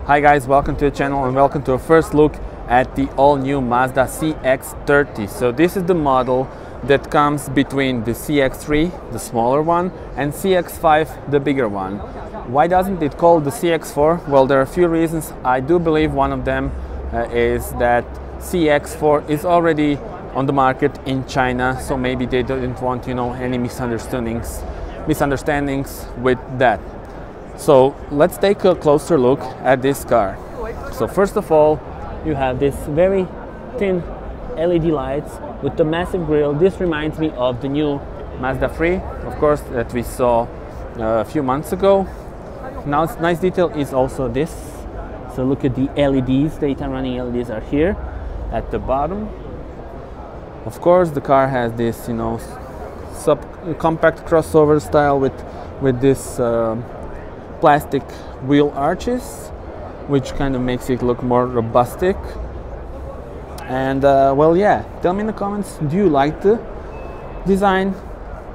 Hi guys, welcome to the channel and welcome to a first look at the all-new Mazda CX-30. So this is the model that comes between the CX-3, the smaller one, and CX-5, the bigger one. Why doesn't it call the CX-4? Well, there are a few reasons. I do believe one of them is that CX-4 is already on the market in China, so maybe they didn't want, any misunderstandings with that. So let's take a closer look at this car. So first of all, you have this very thin LED lights with the massive grille. This reminds me of the new Mazda 3, of course, that we saw a few months ago. Now, nice detail is also this. So look at the LEDs, daytime running LEDs are here at the bottom. Of course, the car has this, compact crossover style with this plastic wheel arches, which kind of makes it look more robustic. And well, yeah, tell me in the comments, do you like the design?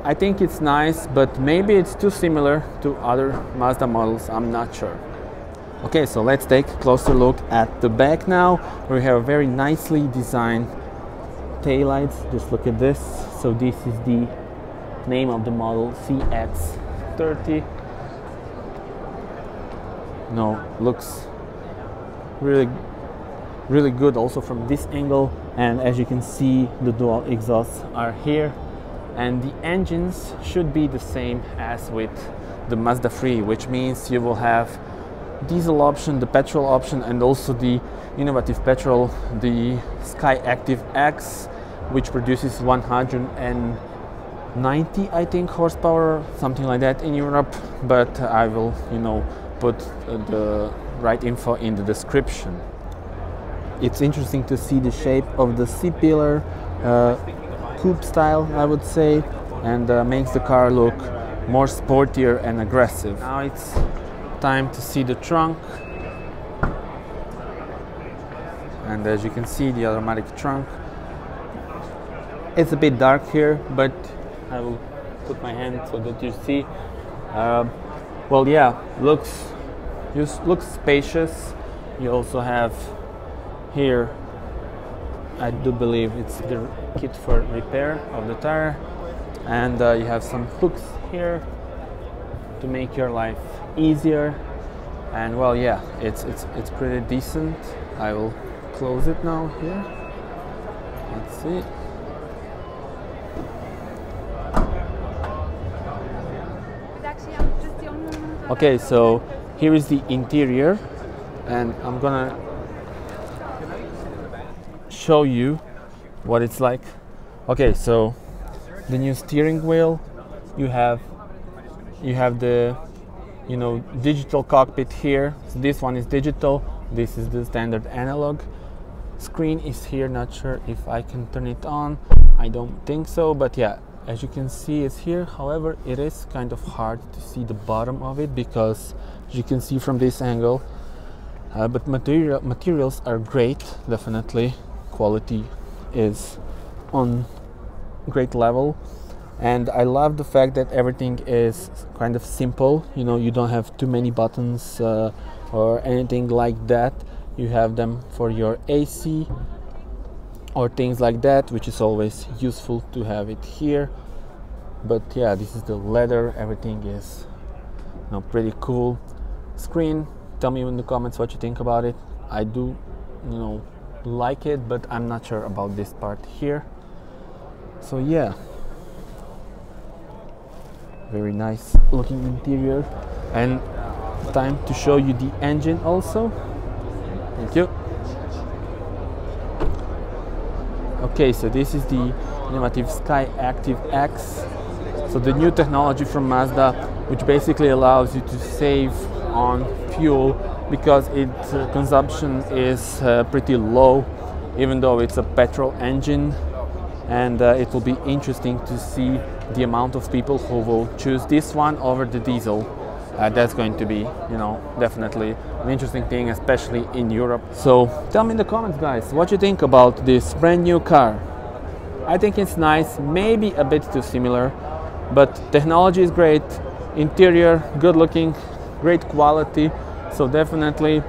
I think it's nice, but maybe it's too similar to other Mazda models, I'm not sure. Okay, so let's take a closer look at the back now. We have a very nicely designed taillights. Just look at this. So this is the name of the model, CX-30. Looks really good also from this angle, and as you can see, the dual exhausts are here, and the engines should be the same as with the Mazda 3, which means you will have diesel option, the petrol option, and also the innovative petrol, the Sky Active X, which produces 190, I think, horsepower, something like that in Europe, but I will, put the right info in the description. It's interesting to see the shape of the C-pillar, coupe style, I would say, and makes the car look more sportier and aggressive. Now it's time to see the trunk. And as you can see, the automatic trunk. It's a bit dark here, but I will put my hand so that you see. Well, yeah, looks spacious. You also have here, I do believe it's the kit for repair of the tire, and you have some hooks here to make your life easier. And well, yeah, it's pretty decent. I will close it now here. Let's see. Okay, so here is the interior, and I'm gonna show you what it's like. Okay, so the new steering wheel, you have the digital cockpit here. So this one is digital, this is the standard analog. Screen is here, not sure if I can turn it on, I don't think so, but yeah, as you can see, it's here. However, it is kind of hard to see the bottom of it because, as you can see from this angle, but materials are great, definitely. Quality is on great level, and I love the fact that everything is kind of simple. You don't have too many buttons or anything like that. You have them for your AC or things like that, which is always useful to have it here. But yeah, this is the leather, everything is pretty cool. Screen, tell me in the comments what you think about it. I do like it, but I'm not sure about this part here. So yeah, very nice looking interior, and time to show you the engine also. Thank you. Okay, so this is the innovative Sky Active X. So the new technology from Mazda, which basically allows you to save on fuel because its consumption is pretty low, even though it's a petrol engine. And it will be interesting to see the amount of people who will choose this one over the diesel. That's going to be, definitely an interesting thing, especially in Europe. So tell me in the comments, guys, what you think about this brand new car. I think it's nice, maybe a bit too similar, but technology is great, interior good looking, great quality. So definitely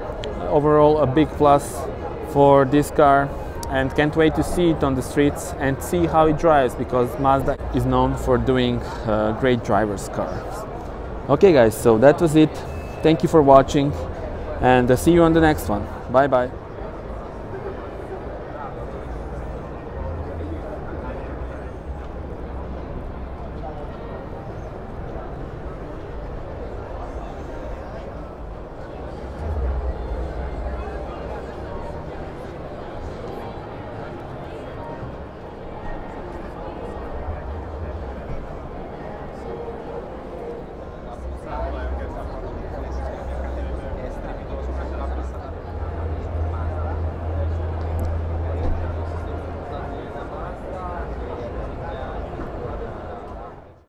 overall a big plus for this car, and can't wait to see it on the streets and see how it drives, because Mazda is known for doing great drivers cars. Okay guys, so that was it. Thank you for watching, and see you on the next one. Bye bye.